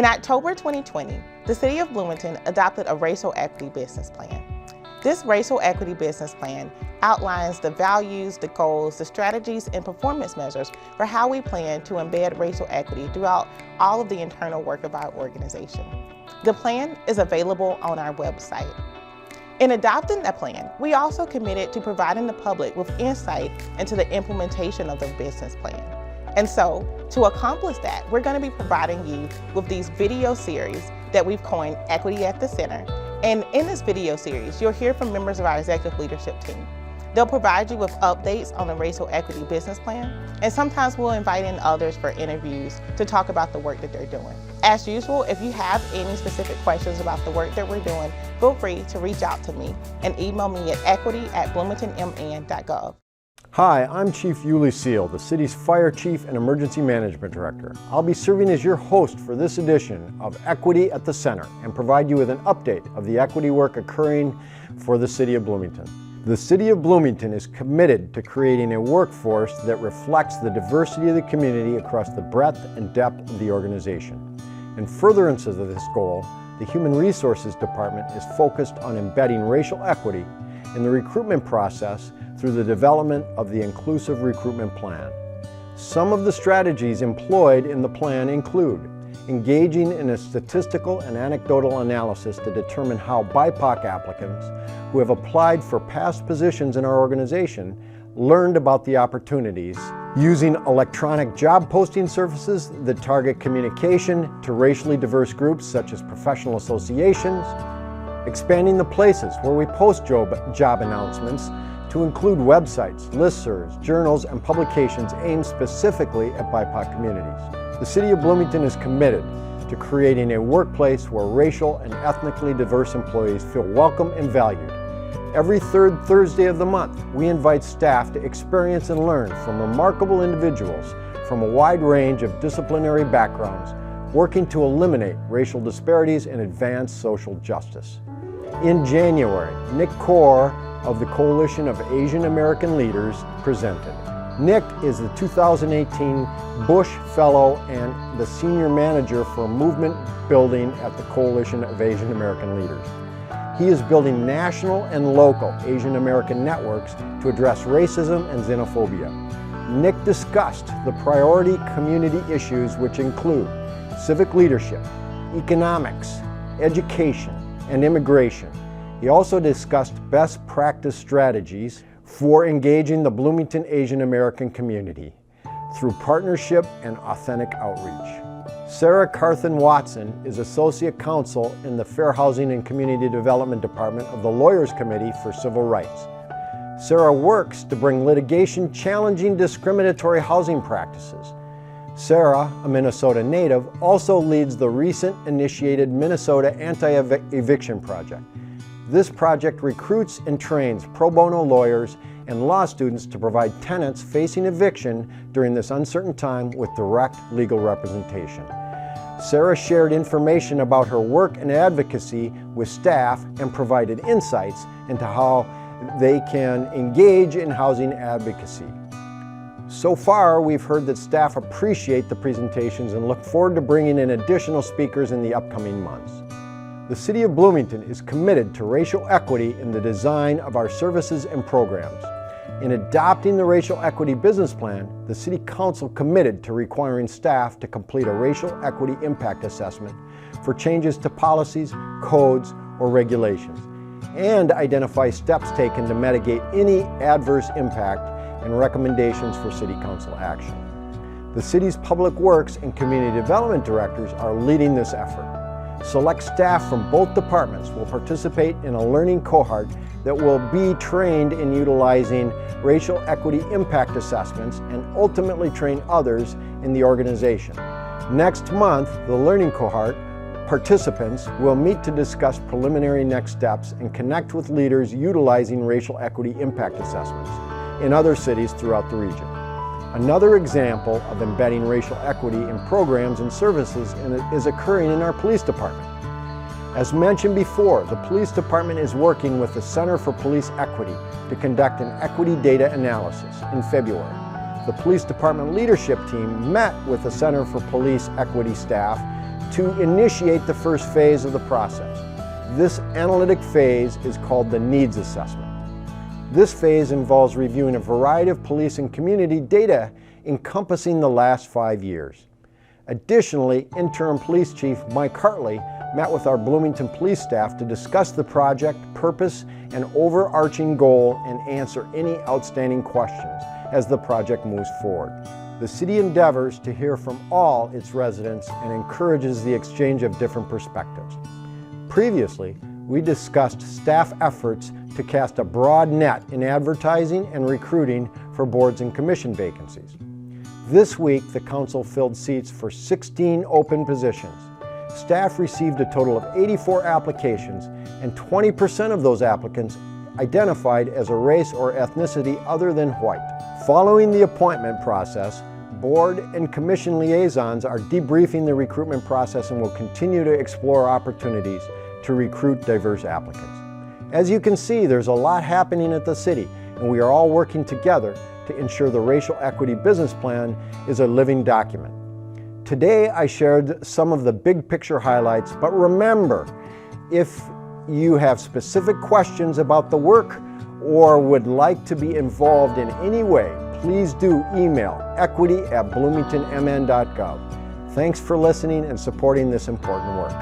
In October 2020, the City of Bloomington adopted a racial equity business plan. This racial equity business plan outlines the values, the goals, the strategies, and performance measures for how we plan to embed racial equity throughout all of the internal work of our organization. The plan is available on our website. In adopting the plan, we also committed to providing the public with insight into the implementation of the business plan. And so, to accomplish that, we're going to be providing you with these video series that we've coined Equity at the Center. And in this video series, you'll hear from members of our executive leadership team. They'll provide you with updates on the racial equity business plan, and sometimes we'll invite in others for interviews to talk about the work that they're doing. As usual, if you have any specific questions about the work that we're doing, feel free to reach out to me and email me at equity@bloomingtonmn.gov. Hi, I'm Chief Ulie Seal, the city's Fire Chief and Emergency Management Director. I'll be serving as your host for this edition of Equity at the Center and provide you with an update of the equity work occurring for the City of Bloomington. The City of Bloomington is committed to creating a workforce that reflects the diversity of the community across the breadth and depth of the organization. In furtherance of this goal, the Human Resources Department is focused on embedding racial equity in the recruitment process through the development of the Inclusive Recruitment Plan. Some of the strategies employed in the plan include engaging in a statistical and anecdotal analysis to determine how BIPOC applicants who have applied for past positions in our organization learned about the opportunities, using electronic job posting services that target communication to racially diverse groups such as professional associations, expanding the places where we post job announcements to include websites, listservs, journals, and publications aimed specifically at BIPOC communities. The City of Bloomington is committed to creating a workplace where racial and ethnically diverse employees feel welcome and valued. Every third Thursday of the month, we invite staff to experience and learn from remarkable individuals from a wide range of disciplinary backgrounds, working to eliminate racial disparities and advance social justice. In January, Nick Kaur of the Coalition of Asian American Leaders presented. Nick is the 2018 Bush Fellow and the Senior Manager for Movement Building at the Coalition of Asian American Leaders. He is building national and local Asian American networks to address racism and xenophobia. Nick discussed the priority community issues which include civic leadership, economics, education, and immigration. He also discussed best practice strategies for engaging the Bloomington Asian American community through partnership and authentic outreach. Sarah Carthen Watson is Associate Counsel in the Fair Housing and Community Development Department of the Lawyers Committee for Civil Rights. Sarah works to bring litigation challenging discriminatory housing practices. Sarah, a Minnesota native, also leads the recent initiated Minnesota Anti-Eviction project. This project recruits and trains pro bono lawyers and law students to provide tenants facing eviction during this uncertain time with direct legal representation. Sarah shared information about her work and advocacy with staff and provided insights into how they can engage in housing advocacy. So far, we've heard that staff appreciate the presentations and look forward to bringing in additional speakers in the upcoming months. The City of Bloomington is committed to racial equity in the design of our services and programs. In adopting the Racial Equity Business Plan, the City Council committed to requiring staff to complete a racial equity impact assessment for changes to policies, codes, or regulations, and identify steps taken to mitigate any adverse impact and recommendations for City Council action. The City's Public Works and Community Development Directors are leading this effort. Select staff from both departments will participate in a learning cohort that will be trained in utilizing racial equity impact assessments and ultimately train others in the organization. Next month, the learning cohort participants will meet to discuss preliminary next steps and connect with leaders utilizing racial equity impact assessments in other cities throughout the region. Another example of embedding racial equity in programs and services is occurring in our police department. As mentioned before, the police department is working with the Center for Police Equity to conduct an equity data analysis in February. The police department leadership team met with the Center for Police Equity staff to initiate the first phase of the process. This analytic phase is called the needs assessment. This phase involves reviewing a variety of police and community data encompassing the last 5 years. Additionally, Interim Police Chief Mike Hartley met with our Bloomington police staff to discuss the project, purpose, and overarching goal and answer any outstanding questions as the project moves forward. The city endeavors to hear from all its residents and encourages the exchange of different perspectives. Previously, we discussed staff efforts to cast a broad net in advertising and recruiting for boards and commission vacancies. This week, the council filled seats for 16 open positions. Staff received a total of 84 applications, and 20% of those applicants identified as a race or ethnicity other than white. Following the appointment process, board and commission liaisons are debriefing the recruitment process and will continue to explore opportunities to recruit diverse applicants. As you can see, there's a lot happening at the city, and we are all working together to ensure the Racial Equity Business Plan is a living document. Today, I shared some of the big picture highlights, but remember, if you have specific questions about the work or would like to be involved in any way, please do email equity@bloomingtonmn.gov. Thanks for listening and supporting this important work.